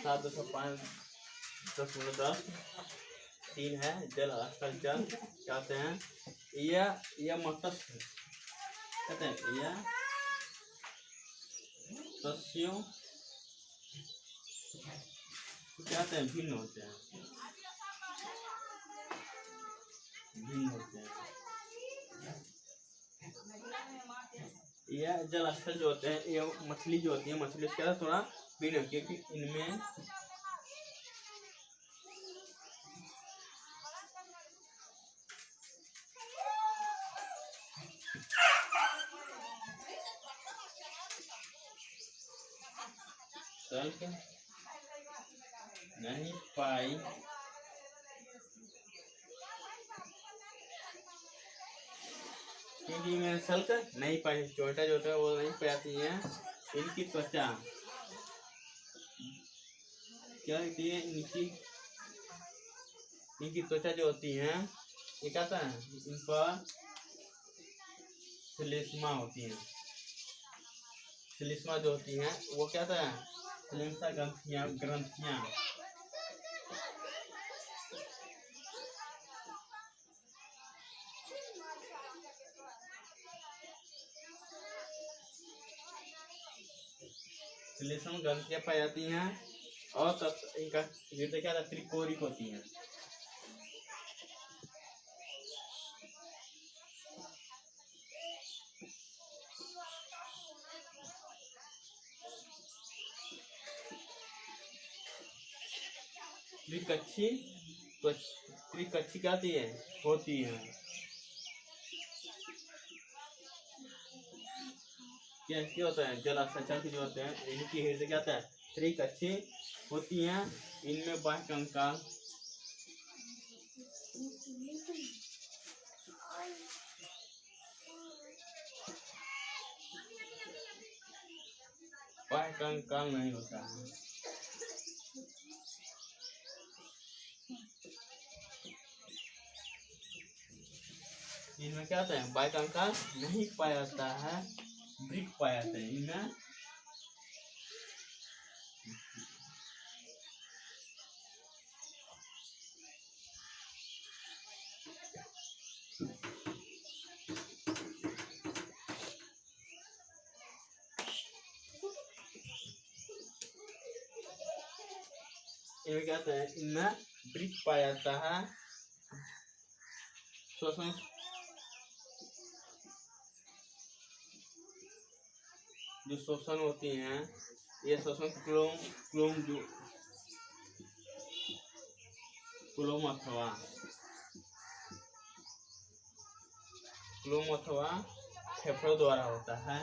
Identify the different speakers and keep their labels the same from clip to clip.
Speaker 1: 7.5 3 है जल स्थल जल कहते हैं। यह मत्स्य कहते हैं, यह मत्स्यों कहते हैं भिन्न होते हैं, भिन्न होते हैं। यह जल स्थल जो होते हैं, ये मछली जो होती है, मछली से थोड़ा भिन्न होती है, क्योंकि इनमें सल्क नहीं पाई क्योंकि मैं सल्क नहीं पाई, छोटा जो होता है वो नहीं पाती है। इनकी त्वचा क्या होती है, इनकी त्वचा जो होती है, ये कहता है इन पर श्लेष्मा होती है। श्लेष्मा जो होती है वो कहता है श्लेष्मा ग्रंथियां श्लेष्मा ग्रंथियां पाई जाती हैं। और इनका हृदय क्या त्रिकोरिक होती है। त्रिकक्षी क्या होती है। क्या होता है, जल स्थल जो होते हैं इनकी हृदय क्या होता है, त्रिकक्षी होती हैं। इनमें बाह्य कंकाल नहीं होता है। इनमें क्या होता है, बाह्य कंकाल नहीं पाया जाता है, वृक्क पाया जाता है इनमें। इनमें क्या होता है, इनमें वृक्क पाया जाता है। श्वसन जो श्वसन होती हैं, ये श्वसन क्लोम अथवा फेफड़ों द्वारा होता है।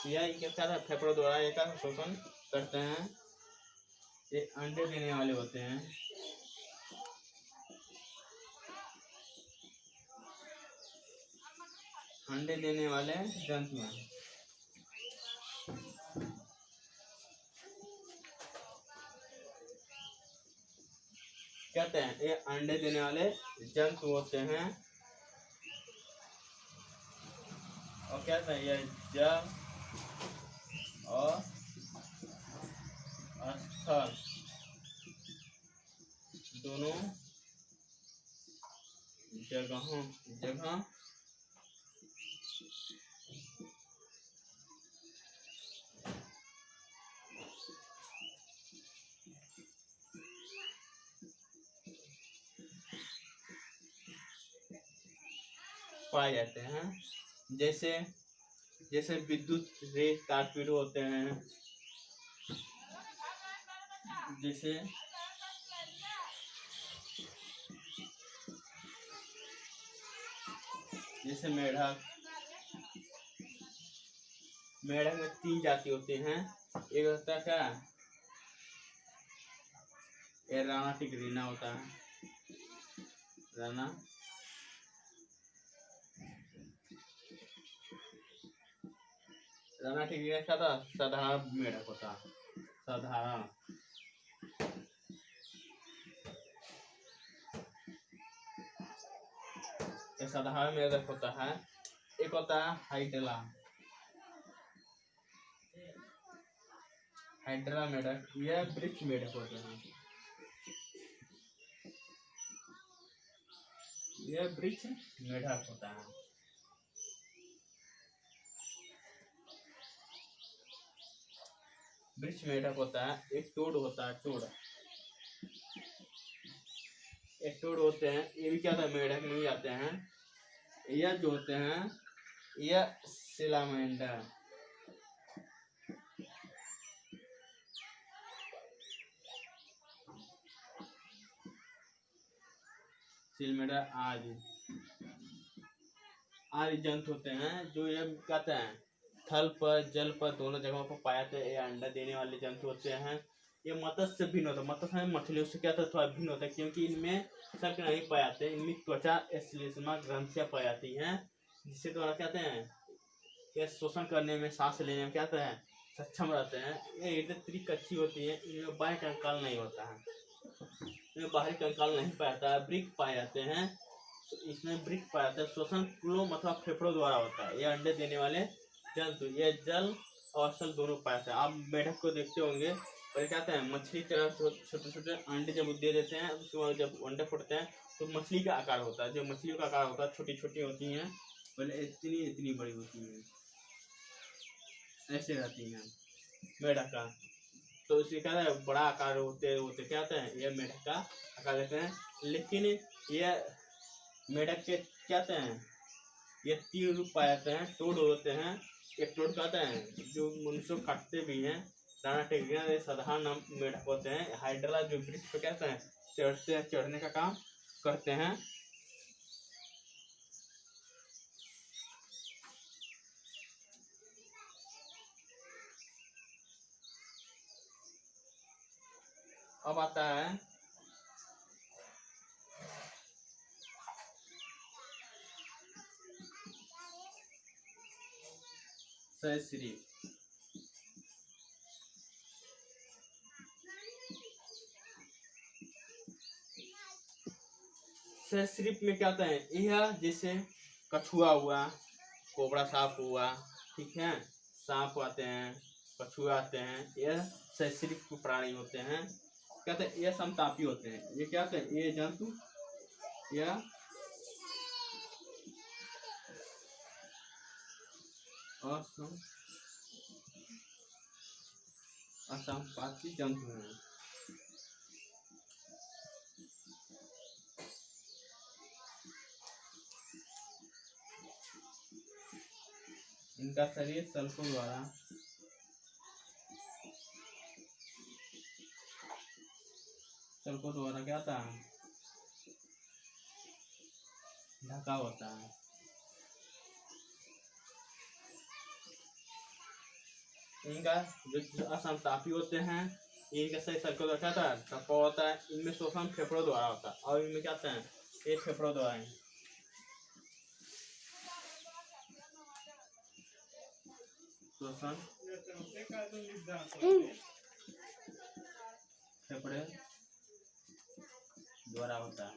Speaker 1: यह क्या है, फेफड़ों द्वारा एक शोषण करते हैं। ये अंडे देने वाले होते हैं। अंडे देने वाले जंतु हैं। कहते हैं ये अंडे देने वाले जंतु होते हैं। और कहते हैं ये जल और स्थल दोनों जगह पाए जाते हैं। जैसे विद्युत रे तारपीड़ होते हैं, जैसे मेढक में 3 जाति होते हैं। एक होता है क्या, ये राणा टिग्रीना होता है। राणा टिग्रीना क्या था, साधारण मेढक होता है, साधारण। ये साधारण मेढक होता है। एक होता है हाइड्रा। हाइड्रा मेढक, यह वृक्ष मेढक होते हैं। यह वृक्ष मेढक होता है। वृक्ष मेढक होता है। एक टोड होता है, टोड। एक टोड होते हैं, ये भी क्या था, मेढक में ही आते हैं। यह जो होते हैं, यह सिलामेंडर। सिलमेंडर आदि जंतु होते हैं जो ये कहते हैं थल पर जल पर दोनों जगहों पर पाए जाते हैं। ये अंडा देने वाले जंतु होते हैं। ये मत्स्य से भिन्न होता है। मत्स्य में मछलियों से क्या थोड़ा भिन्न होता है, क्योंकि इनमें शक नहीं पाए जाते। इनमें त्वचा श्लेष्मा ग्रंथियां पाई जाती हैं, जिससे द्वारा कहते हैं ये शोषण करने में, सांस लेने में क्या कहते हैं सक्षम रहते हैं। ये हृदय त्रिक अच्छी होती है। इनमें बाह्य कंकाल नहीं होता है। इनमें बाहरी कंकाल नहीं पाया जाता है। वृक्क पाए जाते हैं। इसमें वृक्क पाया जाता है। श्वसन कुलों अथवा फेफड़ों द्वारा होता है। ये अंडे देने वाले जंतु, ये जल और स्थल दोनों पाए जाते हैं। आप मेढक को देखते होंगे, पर क्या कहते हैं मछली तरह छोटे छोटे अंडे जब दे देते हैं, उसके बाद जब अंडे फूटते हैं तो मछली का आकार होता है। जो मछलियों का आकार होता है, छोटी छोटी होती हैं, पहले इतनी इतनी बड़ी होती हैं, ऐसे रहती हैं मेढक का। तो उसी का बड़ा आकार होते होते क्या होता है, ये मेढक का आकार देते हैं। लेकिन ये मेढक के क्या कहते हैं, ये 3 रूप पाए जाते हैं। टोड होते हैं। एक टोड कहते हैं जो मनुष्य को काटते भी हैं। दाना टेकरियां, ये साधारण मेढक होते हैं। हाइड्रा जो वृक्ष पे कहते हैं चढ़ते हैं, चढ़ने का काम करते हैं। अब आता है सरीसृप। सरीसृप में क्या होता है, यह जैसे कछुआ हुआ, कोबरा सांप हुआ, ठीक है, सांप आते हैं, कछुआ आते हैं, यह सरीसृप प्राणी होते हैं। कहते हैं ये समतापी होते हैं। ये क्या होते हैं, ये जंतु या असमपाती जंतु हैं। इनका शरीर सल्कों द्वारा क्या था, ढका होता है। इनका जो असमतापी होते हैं, इनका सही सर्कल रखा था, ढका होता है। इनमें शोषण फेफड़ों द्वारा होता है, और इनमें क्या होता है, ये फेफड़ों द्वारा शोषण फेफड़े द्वारा होता है।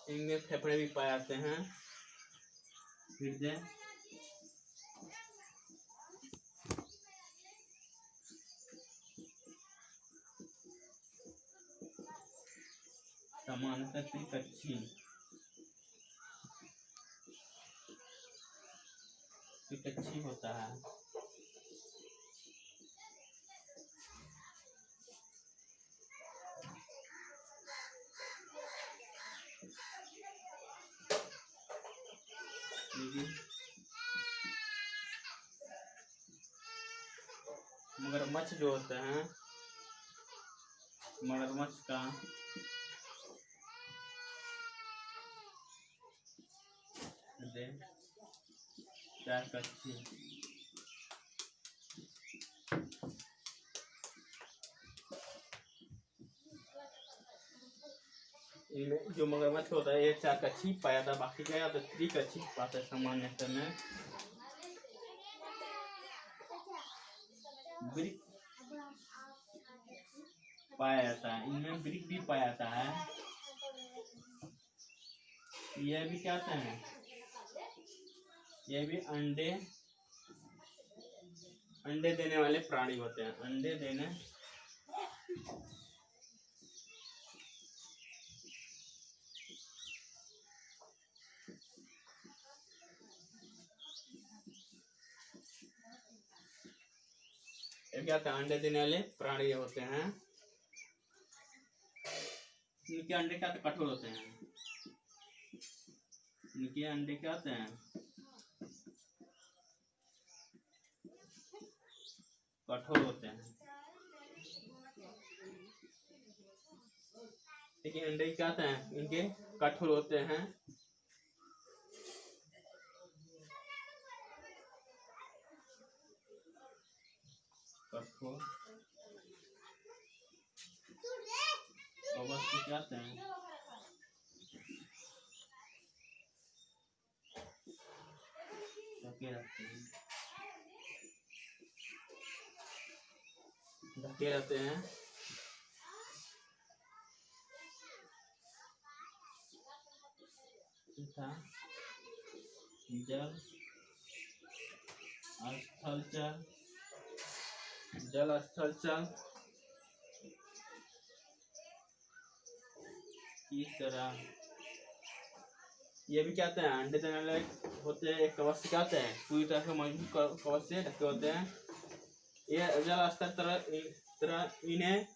Speaker 1: इनमें फेफड़े भी पाए जाते हैं। हृदय, सामान्यतः त्रिकक्षी होता है। मगरमच्छ जो होते हैं, मगरमच्छ का चार कच्छी, इनमें जो मगरमच्छ होता है ये 4 कच्छी पाया था। बाकी क्या तो त्रिकच्छी पाता है। सामान्यतः में वृक्क पाया जाता है। इनमें वृक्क भी पाया जाता है। ये भी क्या होते हैं, ये भी अंडे अंडे देने वाले प्राणी होते हैं। अंडे देने ये क्या होता है, अंडे देने वाले प्राणी होते हैं। इनके अंडे क्या कठोर होते हैं, इनके अंडे क्या होते हैं, कठोर होते हैं। लेकिन अंडे क्या होते हैं, इनके कठोर होते हैं। कठोर अवस्था क्या होते हैं, ढके रहते हैं, ढके रहते हैं। तथा जल स्थलचर की तरह ये भी क्या होते हैं, अंडे देने वाले होते हैं। एक कवच से क्या होते हैं, पूरी तरह से मजबूत कवच से ढके होते हैं। ये जल स्तर तरह इन्हें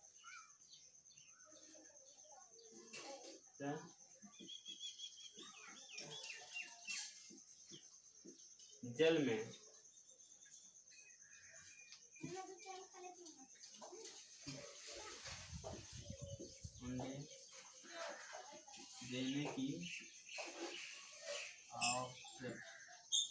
Speaker 1: जल में अंडे देने की आवश्यकता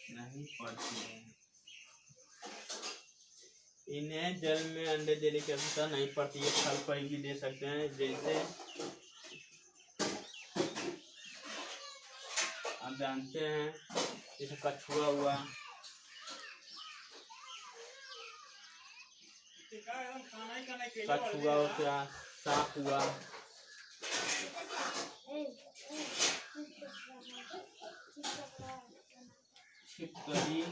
Speaker 1: नहीं पड़ती है। इन्हें जल में अंडे देने की आवश्यकता नहीं पड़ती है, फल पर भी दे सकते हैं। जैसे आप जानते हैं, जैसे कछुआ हुआ, कछुआ हो गया, सांप हुआ, छिपकली,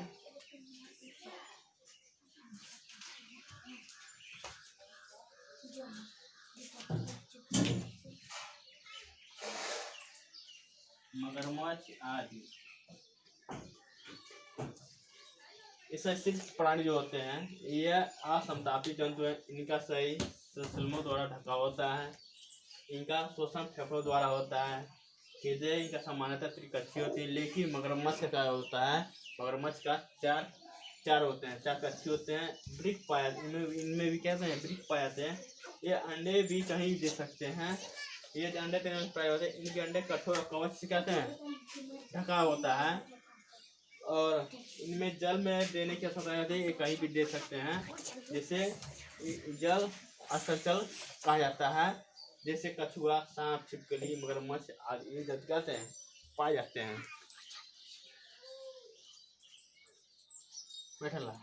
Speaker 1: मगरमच्छ आदि। ऐसे सिर्फ प्राणी जो होते हैं ये असमतापी जंतु हैं। इनका शरीर सलसलों द्वारा ढका होता है। इनका शोषण फेफड़ों द्वारा होता है। हृदय इनका सामान्यतः त्रिकक्षी होती है। लेकिन मगरमच्छ का क्या होता है, मगरमच्छ का चार होते हैं, चार कक्षी होते हैं। ब्रिक पाया इनमें भी कहते हैं, ब्रिक पाए जाते हैं। ये अंडे भी कहीं दे सकते हैं। ये अंडे देने वाले प्राणी होते हैं। इनके अंडे कठोर कवच से कहते हैं ढका होता है। और इनमें जल में देने की आवश्यकता होती है, ये कहीं भी दे सकते हैं। जैसे जल स्थलचर कहा जाता है। जैसे कछुआ, सांप, छिपकली, मगरमच्छ आदि ये जंतु कहते हैं पाए जाते हैं। बैठला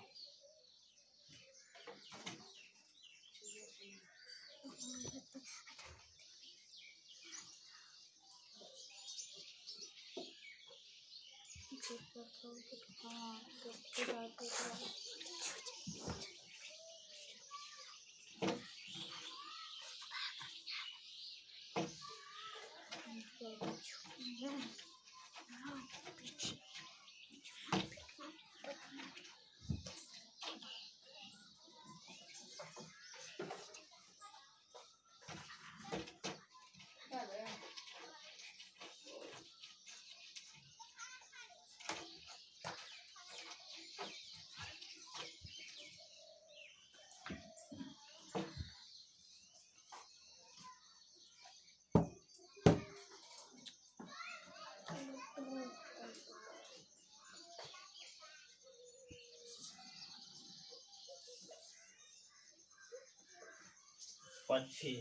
Speaker 1: पक्षी।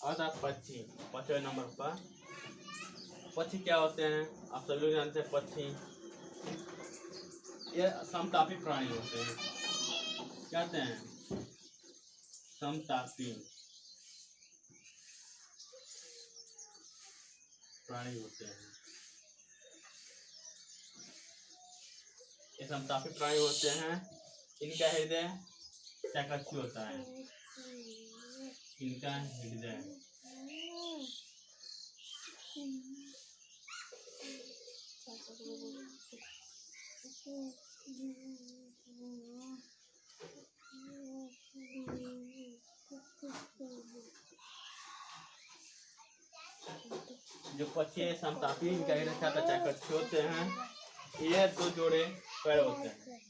Speaker 1: और पक्षी 5वें नंबर पर पक्षी क्या होते हैं, आप सभी लोग जानते हैं पक्षी ये समतापी प्राणी होते हैं। क्या कहते हैं, समतापी प्राणी होते हैं। ये समतापी प्राणी होते हैं। इनका हृदय चाकचक्य होता है। इनका हृदय जो पक्षी समतापी इनका हृदय चाकचक्य होते हैं। ये दो जोड़े पैर होते हैं।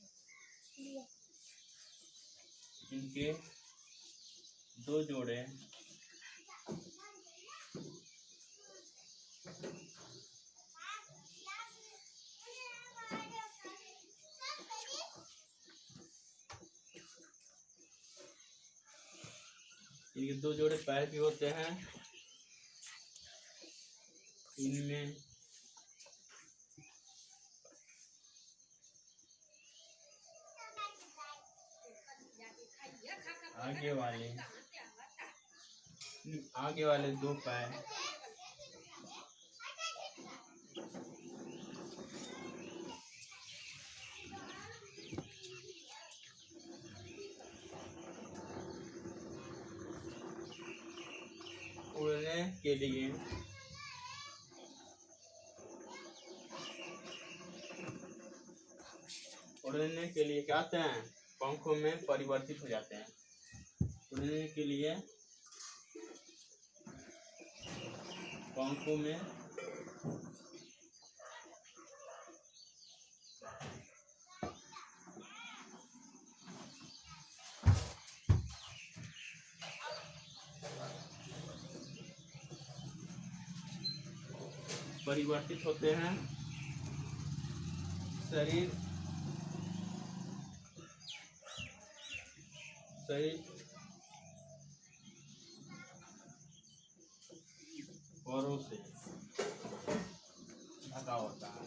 Speaker 1: इनके दो जोड़े इनके दो जोड़े पैर भी होते हैं। इनमें आगे वाले दो पैर उड़ने के लिए क्या होते हैं, पंखों में परिवर्तित हो जाते हैं। उड़ने के लिए पंखों में परिवर्तित होते हैं। शरीर औरों से ढका होता है।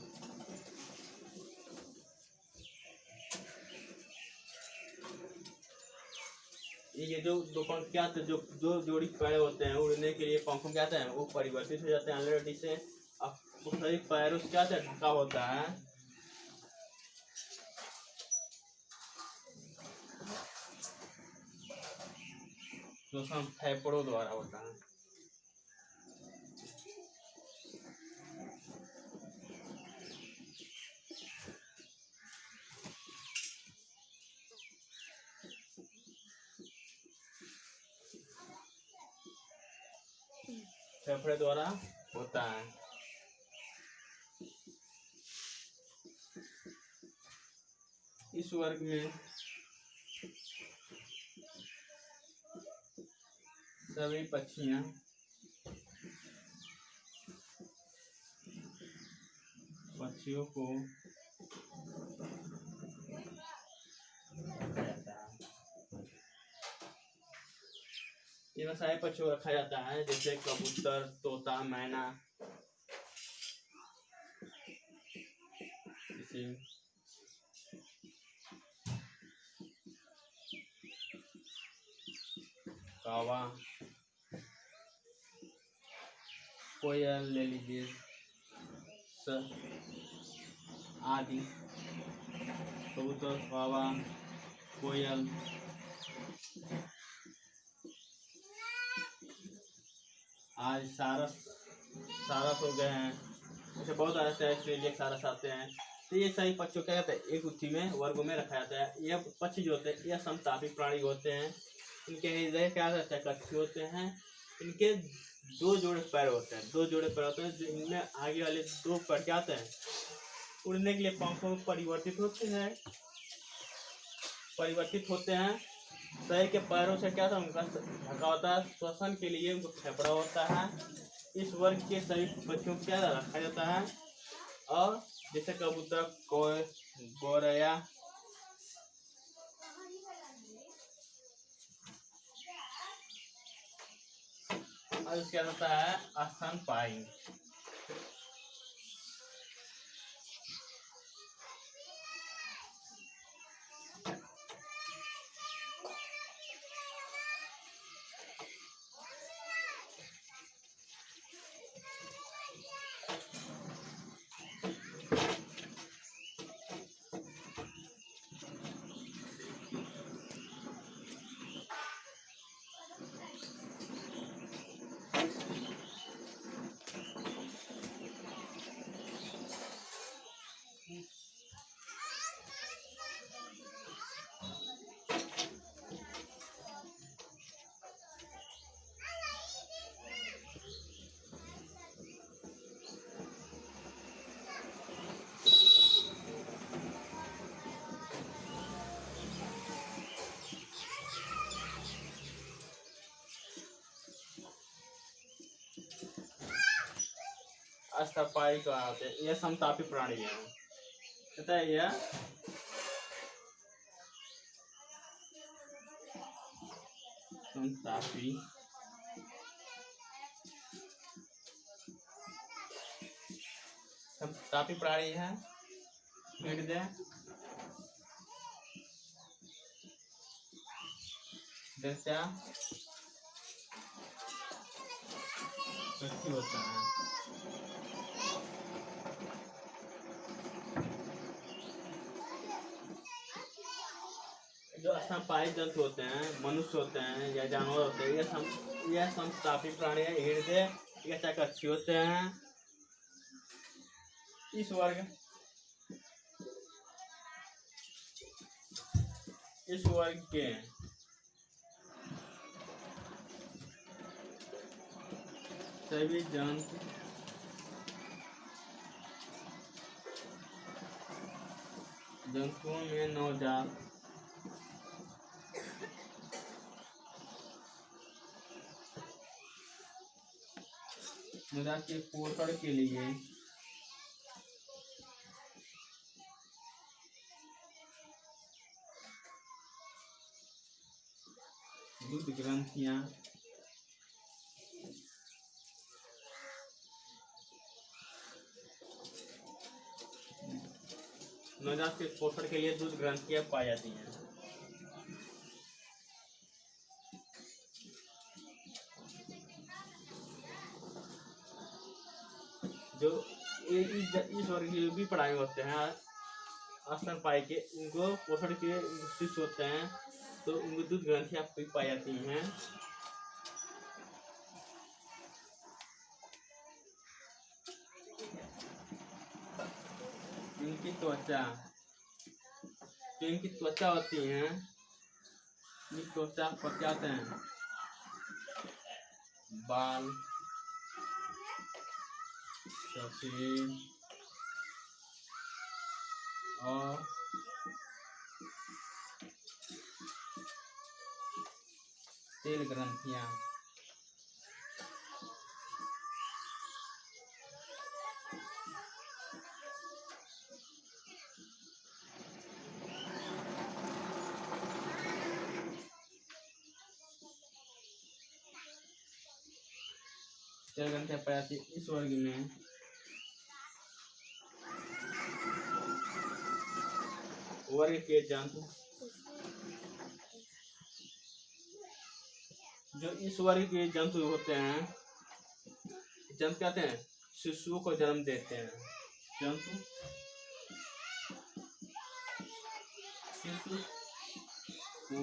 Speaker 1: ये जो दो पंख क्या होते हैं, जो दो जोड़ी पैर होते हैं उड़ने के लिए पंखों क्या होता है, वो परिवर्तित हो जाते हैं ऑलरेडी से। अब सभी पैरों से क्या होता है, ढका होता है। श्वसन फेफड़ों द्वारा होता है। फेफड़े द्वारा होता है। इस वर्ग में सभी पक्षियां पक्षियों को इनमें सारे पक्षियों को रखा जाता है, जैसे कबूतर, तोता, मैना, जैसे कावा, कोयल ले लीजिए आदि। कबूतर, कावा, कोयल आज सारस हो गए हैं। ऐसे बहुत आते हैं, ऑस्ट्रेलिया के सारस आते हैं। तो ये सभी पक्षियों क्या कहते हैं, एक उच्ची में वर्गों में रखा जाता है। ये पक्षी जो होते हैं ये समतापी प्राणी होते हैं। इनके हृदय क्या रहता है, चाकचक्य होते हैं। इनके दो जोड़े पैर होते हैं। जो इनमें आगे वाले दो पैर क्या होते हैं, उड़ने के लिए पंखों में परिवर्तित होते हैं। शरीर के पैरों से क्या था, उनका ढका होता है। श्वसन के लिए उनको फेफड़ा होता है। इस वर्ग के सभी पक्षियों को क्या रखा जाता है, और जैसे कबूतर, गौरैया, और क्या होता है स्तनपायी। अस्तपाई का होते हैं, यह समतापी प्राणी है। पता है यह समतापी समतापी प्राणी है। हृदय दशा व्यक्ति होता है। जो स्तनपायी जंतु होते हैं, मनुष्य होते हैं या जानवर होते हैं, यह समतापी प्राणी है। हृदय या चाकक्षी होते हैं। इस वर्ग के सभी जंतुओं में नवजात के पोषण के लिए दूध ग्रंथियां नवजात के पोषण के लिए दूध ग्रंथियां पाई जाती हैं। जो इस वर्ग की भी पढ़ाई होते हैं, स्तनपायी के, उनको पोषण के शिशु होते हैं, तो उनको दूध ग्रंथियां पाई जाती हैं। इनकी त्वचा होती है, इस त्वचा पर क्या होते हैं? बाल सफेद और तेल ग्रंथियां। तेल ग्रंथियां पाई जाती है इस वर्ग में। वर्ग के जंतु जो इस वर्ग के जंतु होते हैं, जंतु कहते हैं शिशुओं को जन्म देते हैं। जंतु शिशु को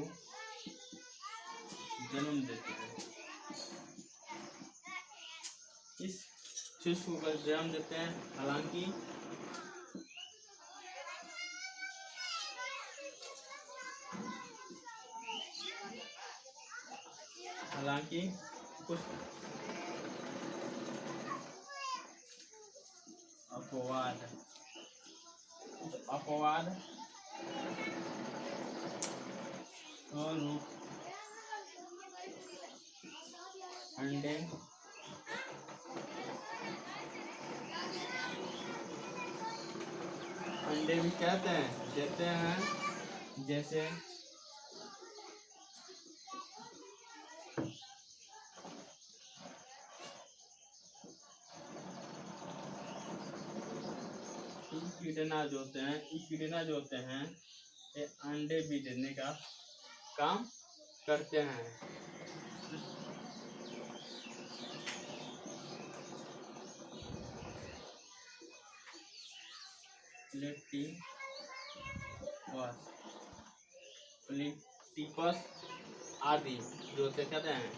Speaker 1: जन्म देते हैं। इस शिशु को जन्म देते हैं। हालांकि कुछ अपवाद स्वरूप अंडे भी कहते हैं देते हैं, जैसे कीड़ना जो होते हैं ये अंडे भी देने का काम करते हैं। प्लेटिपस आदि जो होते कहते हैं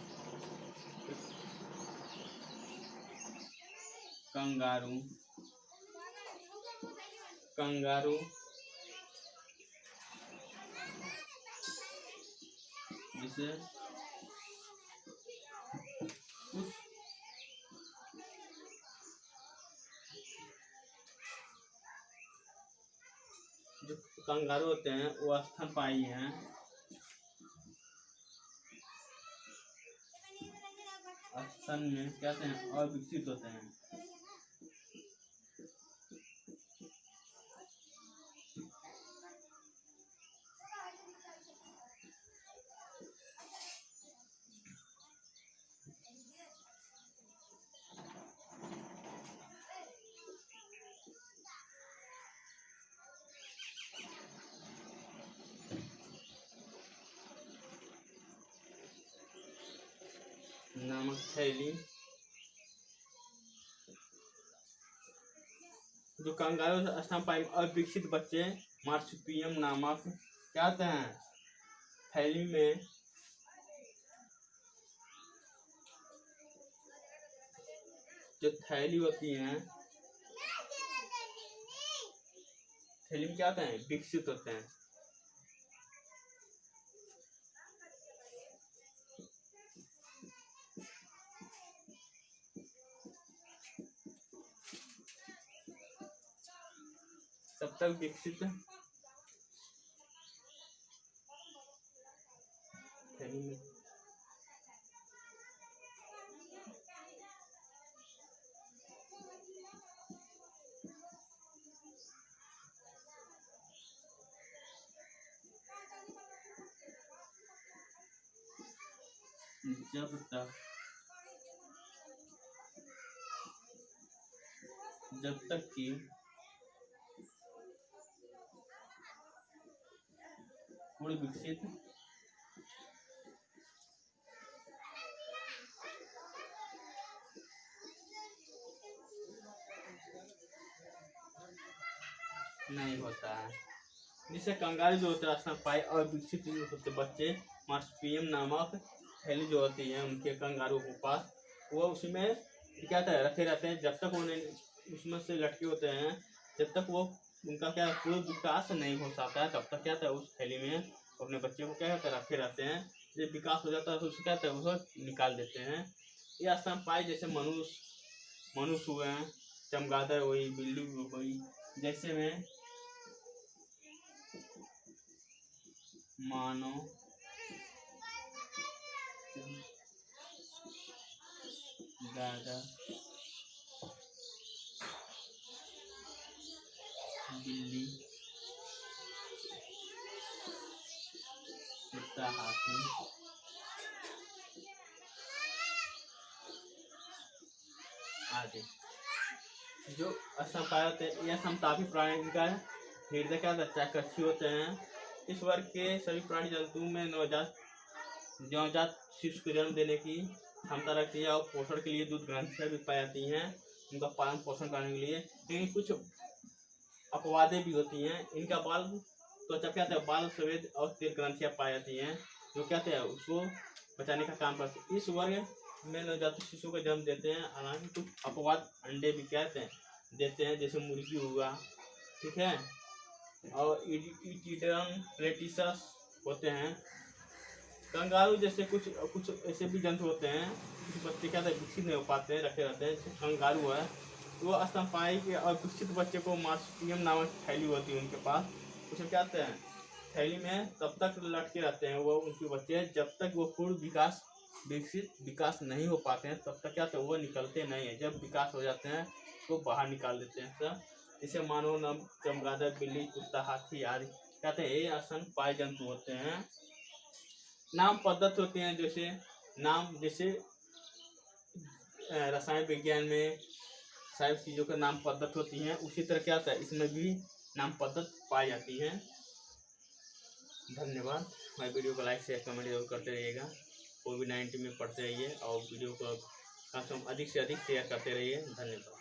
Speaker 1: कंगारू जिसे जो कंगारू होते हैं वो स्तनपायी हैं। स्तन में कहते हैं अविकसित होते हैं। नामक थैली जो कंगारू स्तनपायी अविकसित बच्चे मार्सुपियम नामक क्या होते हैं थैली में जो थैली होती है थैली में क्या होते हैं विकसित होते हैं। तब तक विकसित थैली में जब तक कि पूरी विकसित नहीं होता है। जिससे कंगारू जो होते हैं स्तनपायी और विकसित होते बच्चे मार्सुपियम नामक थैली जो होती है उनके कंगारू के पास वो उसमें क्या होता है रखे रहते हैं जब तक वो उसमें से लटके होते हैं जब तक वो उनका क्या पूरा विकास नहीं हो सकता है तब तक क्या होता है उस थैली में अपने बच्चे को क्या होता है रखे रहते हैं। जब विकास हो जाता है तो उसको क्या होता है उसको निकाल देते हैं। ये स्तनपायी जैसे मनुष्य हुए हैं चमगादड़ हुई बिल्ली हुई जैसे में मानो गादा बिल्ली कुत्ता हाथी आदि जो स्तनपायी होते हैं यह समतापी प्राणी का हृदय क्या चाकच्छी होते हैं। इस वर्ग के सभी प्राणी जंतुओं में नवजात शिशु को जन्म देने की क्षमता रखती है और पोषण के लिए दूध ग्रंथियां भी पाई जाती हैं उनका पालन पोषण करने के लिए। लेकिन कुछ अपवादें भी होती हैं। इनका बाल त्वचा क्या होता है बाल सफेद और तेल ग्रंथियां पाई जाती हैं जो क्या होता है उसको बचाने का काम करते हैं। इस वर्ग में नवजात शिशु को जन्म देते हैं। हालांकि कुछ अपवाद अंडे भी कहते हैं देते हैं जैसे मुर्गी हुआ ठीक है और इटिडन प्लेटिसस होते हैं। कंगारू जैसे कुछ ऐसे भी जंतु होते हैं कुछ बच्चे क्या विकसित नहीं हो पाते हैं रखे रहते हैं। कंगारू है वो स्तनपायी के और विकसित बच्चे को मार्सुपियम नामक थैली होती है उनके पास उसमें क्या होते हैं थैली में तब तक लटके रहते हैं वो उनके बच्चे जब तक वो पूर्ण विकास नहीं हो पाते हैं तब तक क्या होता है वो निकलते नहीं है। जब विकास हो जाते हैं तो बाहर निकाल देते हैं सब जैसे मानव नम चमगादड़ बिल्ली कुत्ता हाथी आदि कहते हैं ये स्तनपायी जंतु होते हैं। नाम पद्धति होते हैं जैसे रसायन विज्ञान में सारी चीज़ों का नाम पद्धति होती हैं उसी तरह क्या होता है इसमें भी नाम पद्धति पाई जाती हैं। धन्यवाद। हमारे वीडियो को लाइक शेयर कमेंट जरूर करते रहिएगा। कोविड-19 में पढ़ते रहिए और वीडियो को कम से कम अधिक से अधिक शेयर करते रहिए। धन्यवाद।